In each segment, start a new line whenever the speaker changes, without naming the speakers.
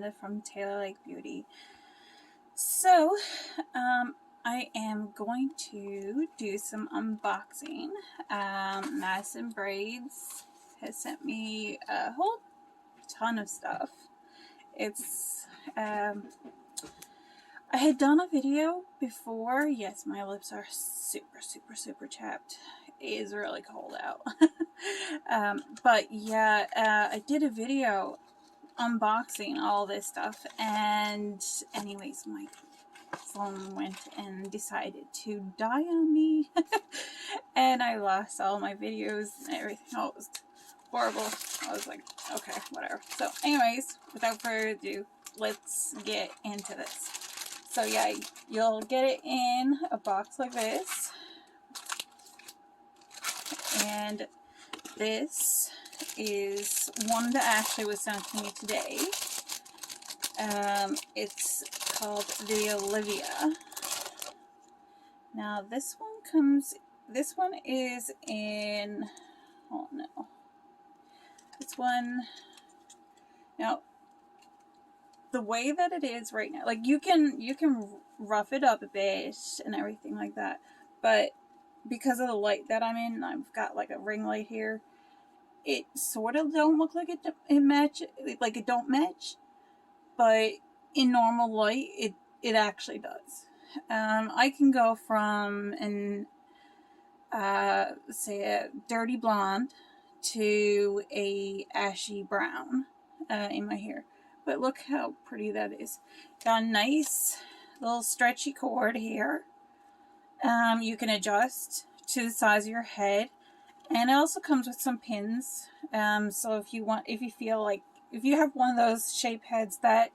Amanda from Taylor Lake Beauty. So, I am going to do some unboxing. Madison Braids has sent me a whole ton of stuff. It's, I had done a video before. Yes, my lips are super chapped. It is really cold out. But yeah, I did a video unboxing all this stuff, and anyways, my phone went and decided to die on me. And I lost all my videos and everything. Oh, it was horrible. I was like, okay, whatever. So anyways, without further ado, let's get into this. So yeah, you'll get it in a box like this, and this is one that actually was sent to me today. It's called the Olivia. Now this one is in, oh no, this one, now the way that it is right now, like you can rough it up a bit and everything like that, but because of the light that I'm in, I've got like a ring light here, it sort of don't look like it don't match, but in normal light it actually does. I can go from an say a dirty blonde to a ashy brown in my hair, but look how pretty that is. Got a nice little stretchy cord here. You can adjust to the size of your head, and it also comes with some pins. So if you feel like, if you have one of those shape heads that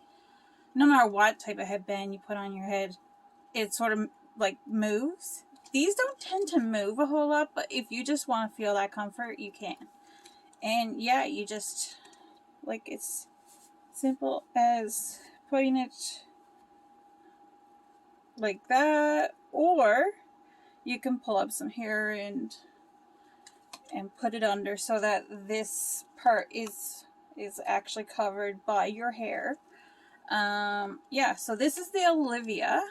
no matter what type of headband you put on your head, it sort of like moves. These don't tend to move a whole lot, but if you just want to feel that comfort, you can. And yeah, you just, like, it's simple as putting it like that, or you can pull up some hair and put it under so that this part is actually covered by your hair. Yeah, so this is the Olivia.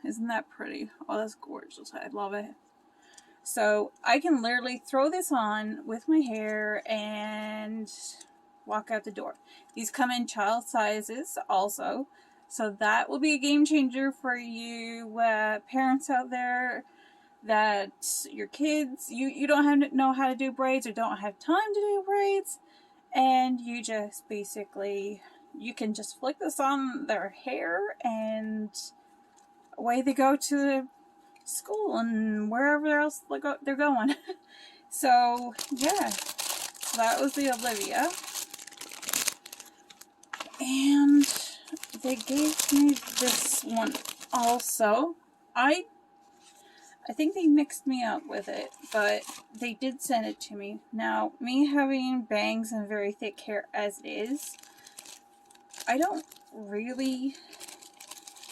Isn't that pretty? Oh, that's gorgeous. I love it. So I can literally throw this on with my hair and walk out the door. These come in child sizes also, so that will be a game changer for you parents out there that your kids, you don't know how to do braids or don't have time to do braids, and you just basically, you can just flick this on their hair and away they go to school and wherever else they're going. So yeah, so that was the Olivia, and they gave me this one also. I think they mixed me up with it, but they did send it to me. Now, me having bangs and very thick hair as it is, I don't really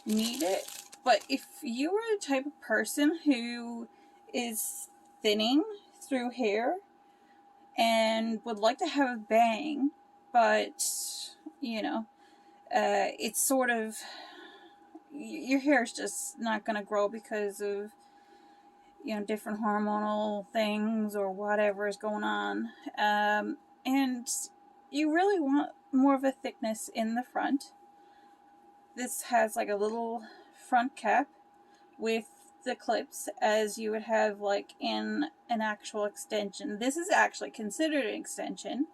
need it. But if you are the type of person who is thinning through hair and would like to have a bang, but, you know, it's sort of, your hair is just not going to grow because of, you know, different hormonal things or whatever is going on. And you really want more of a thickness in the front. This has like a little front cap with the clips as you would have like in an actual extension. This is actually considered an extension,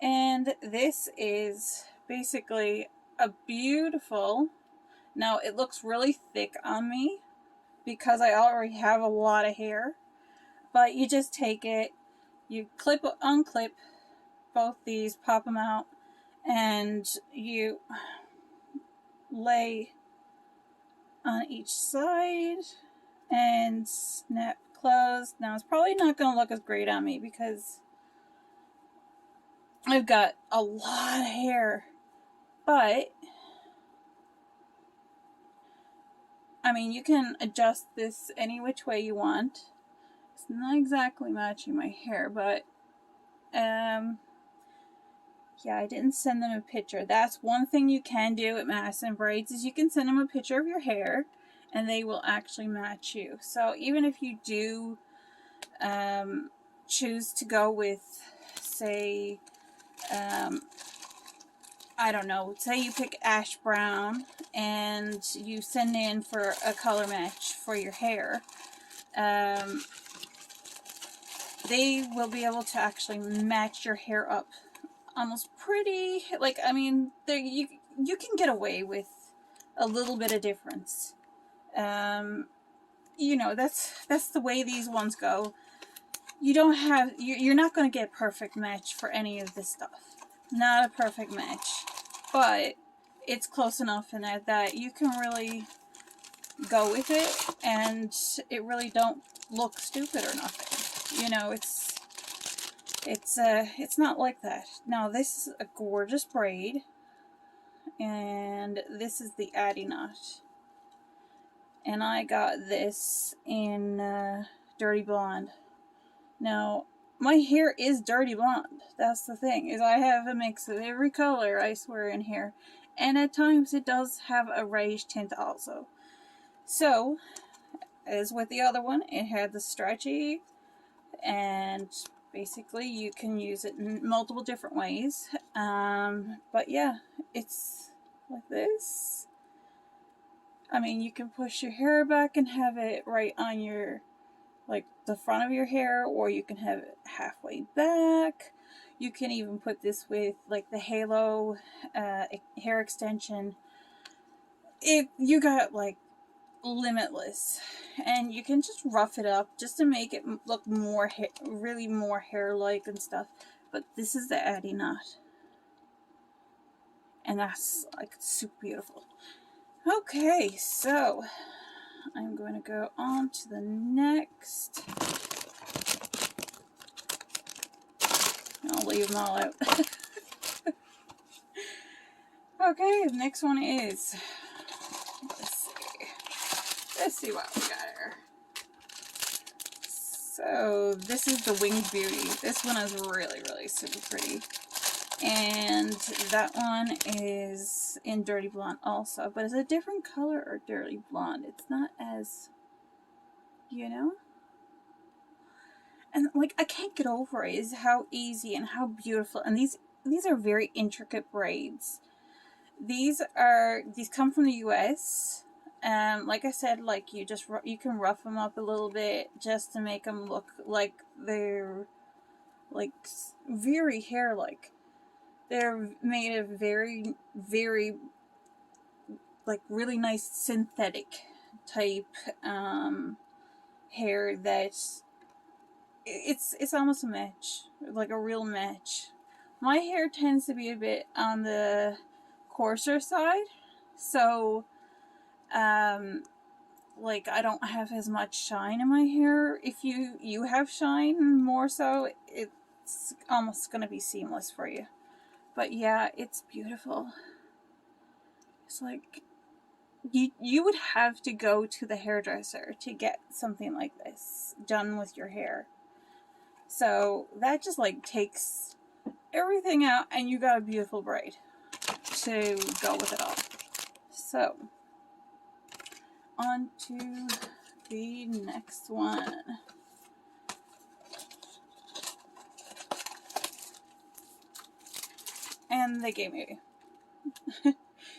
and this is basically a beautiful, now it looks really thick on me because I already have a lot of hair, but you just take it, you unclip both these, pop them out, and you lay on each side and snap closed. Now it's probably not going to look as great on me because I've got a lot of hair, but I mean, you can adjust this any which way you want. It's not exactly matching my hair, but Yeah, I didn't send them a picture. That's one thing you can do at Madison Braids is you can send them a picture of your hair and they will actually match you. So even if you do choose to go with, say, I don't know, say you pick ash brown and you send in for a color match for your hair, they will be able to actually match your hair up almost pretty, like, I mean, there you can get away with a little bit of difference. You know, that's the way these ones go. You don't have, you're not going to get a perfect match for any of this stuff. Not a perfect match, but it's close enough in that you can really go with it, and it really don't look stupid or nothing. You know, it's not like that. Now this is a gorgeous braid, and this is the Addy knot, and I got this in Dirty Blonde. Now my hair is dirty blonde. That's the thing, is I have a mix of every color, I swear, in here, and at times it does have a reddish tint also. So as with the other one, it had the stretchy, and basically you can use it in multiple different ways. But yeah, it's like this. I mean, you can push your hair back and have it right on your, like, the front of your hair, or you can have it halfway back. You can even put this with, like, the halo hair extension. If you got, like, limitless, and you can just rough it up just to make it look more really more hair-like and stuff. But this is the Addy knot, and that's, like, super beautiful. Okay, so I'm going to go on to the next. I'll leave them all out. Okay, the next one is, let's see what we got here. So this is the Winged Beauty. This one is really, really super pretty. And that one is in Dirty Blonde also, but it's a different color or Dirty Blonde. It's not as, you know? And, like, I can't get over it is how easy and how beautiful. And these are very intricate braids. These come from the US. Like I said, like, you can rough them up a little bit just to make them look like they're, like, very hair-like. They're made of very, very, like, really nice synthetic type hair that it's almost a match, like a real match. My hair tends to be a bit on the coarser side, so like, I don't have as much shine in my hair. If you have shine more so, it's almost gonna be seamless for you. But yeah, it's beautiful. It's like you would have to go to the hairdresser to get something like this done with your hair. So that just, like, takes everything out, and you got a beautiful braid to go with it all. So on to the next one. And they gave me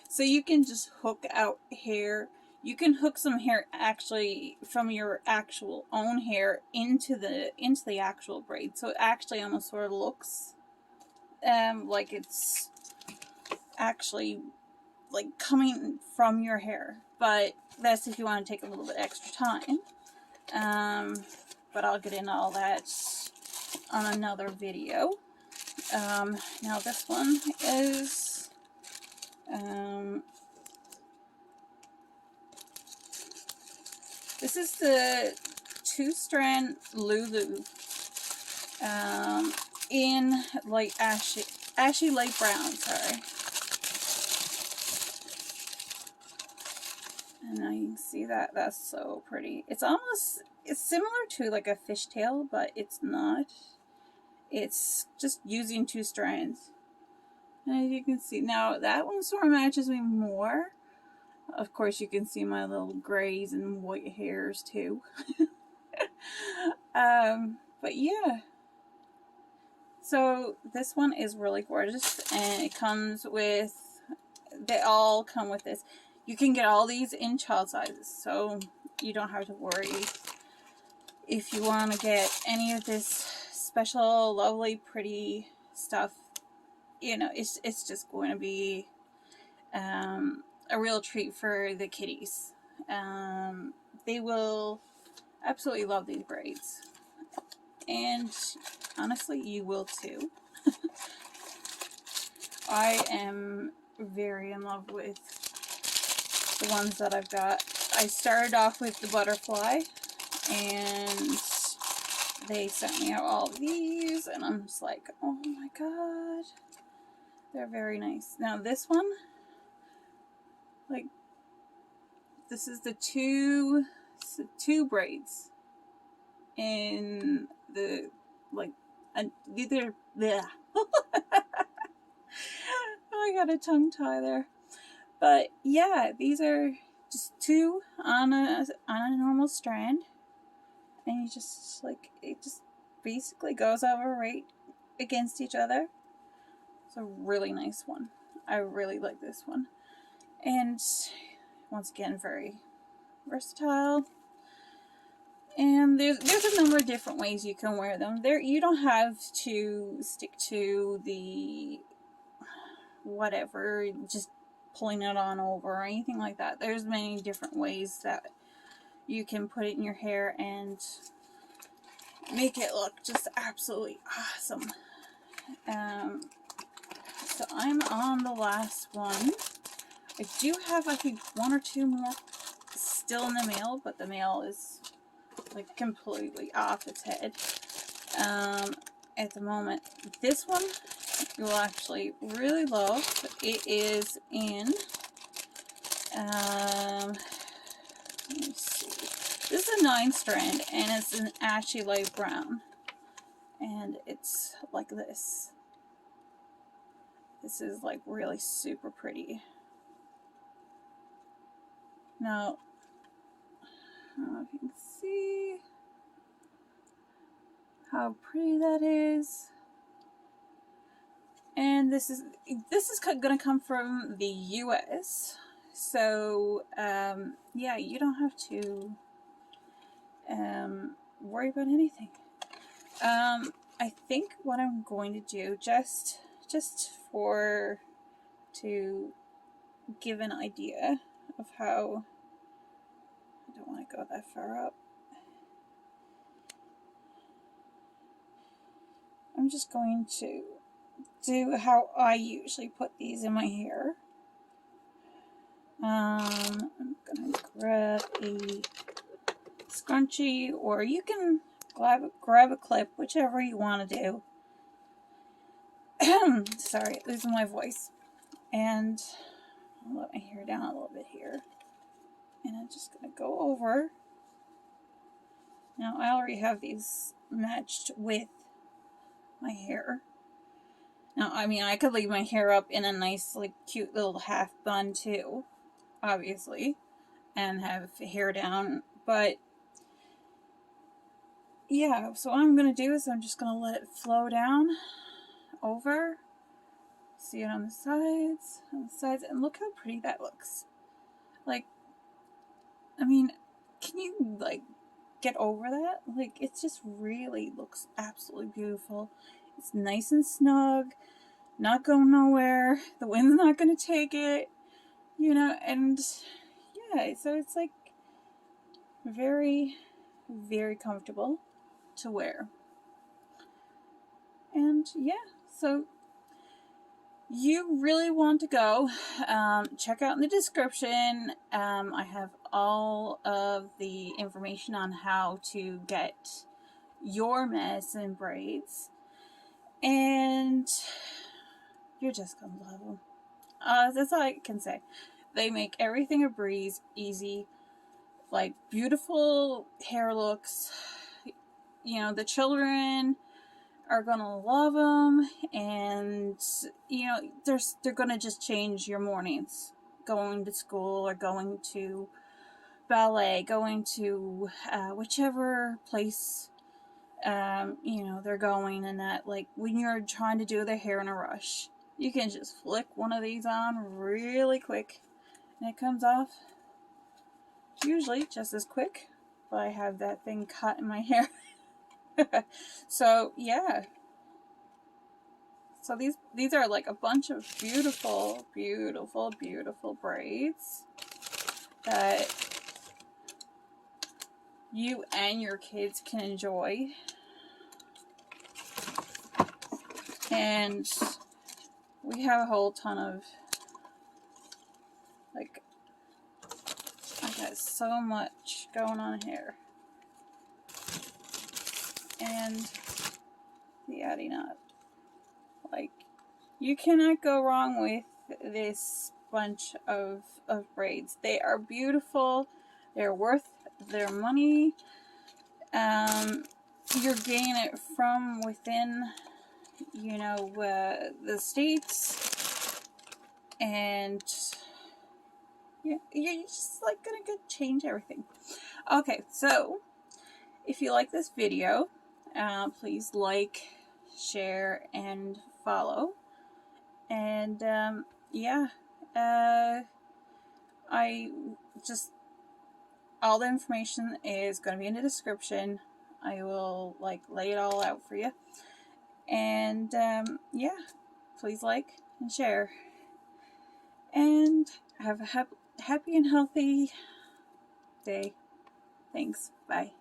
so you can just hook out hair. You can hook some hair actually from your actual own hair into the actual braid, so it actually almost sort of looks like it's actually, like, coming from your hair. But that's if you want to take a little bit extra time. But I'll get into all that on another video. Now this one is this is the 2-strand Lulu in light ashy light brown, sorry. And now you can see that. That's so pretty. It's similar to, like, a fishtail, but it's not. It's just using 2 strands. And as you can see, now that one sort of matches me more. Of course, you can see my little grays and white hairs too. But yeah. So this one is really gorgeous, and it comes with, they all come with this. You can get all these in child sizes, so you don't have to worry if you want to get any of this special, lovely, pretty stuff. You know, it's just going to be a real treat for the kitties. They will absolutely love these braids, and honestly, you will too. I am very in love with the ones that I've got. I started off with the butterfly, and they sent me out all of these, and I'm just like, oh my god, they're very nice. Now this one, like, this is the two braids in the, like, either, bleh. I got a tongue tie there. But yeah, these are just two on a normal strand, and you just, like, it just basically goes over right against each other. It's a really nice one. I really like this one, and once again, very versatile. And there's a number of different ways you can wear them. You don't have to stick to the whatever, just pulling it on over or anything like that. There's many different ways that you can put it in your hair and make it look just absolutely awesome. So I'm on the last one. I do have, I think, one or two more still in the mail, but the mail is like completely off its head at the moment. This one you will actually really love. It is in, let me see. This is a 9-strand, and it's an ashy light brown, and it's like this. This is like really super pretty. Now, I don't know if you can see how pretty that is. And this is going to come from the US, so yeah, you don't have to worry about anything. I think what I'm going to do, just to give an idea of how, I don't want to go that far up. I'm just going to do how I usually put these in my hair. I'm going to grab a scrunchie, or you can grab a clip, whichever you want to do. Sorry, losing my voice. And I'll let my hair down a little bit here. And I'm just going to go over. Now, I already have these matched with my hair. Now, I mean, I could leave my hair up in a nice, like, cute little half bun too, obviously, and have hair down, but yeah, so what I'm going to do is I'm just going to let it flow down over. See it on the sides, and look how pretty that looks. Like, I mean, can you, like, get over that? Like, it just really looks absolutely beautiful. It's nice and snug, not going nowhere, the wind's not going to take it, you know, and yeah, so it's like very, very comfortable to wear. And yeah, so you really want to go, check out in the description. I have all of the information on how to get your Madison braids, and you're just gonna love them. That's all I can say. They make everything a breeze, easy, like beautiful hair looks. You know, the children are gonna love them, and you know, they're gonna just change your mornings, going to school or going to ballet, going to whichever place you know, they're going, and that, like, when you're trying to do their hair in a rush, you can just flick one of these on really quick and it comes off usually just as quick, but I have that thing caught in my hair. So yeah, so these are like a bunch of beautiful, beautiful, beautiful braids that you and your kids can enjoy. And we have a whole ton of, like, I got so much going on here. And the adding up. Like, you cannot go wrong with this bunch of braids. They are beautiful. They're worth their money. You're getting it from within, you know, the states, and yeah, you're just like gonna change everything. Okay, so if you like this video, please like, share, and follow. And yeah, I just, all the information is going to be in the description. I will like lay it all out for you. And yeah, please like and share. And have a happy and healthy day. Thanks. Bye.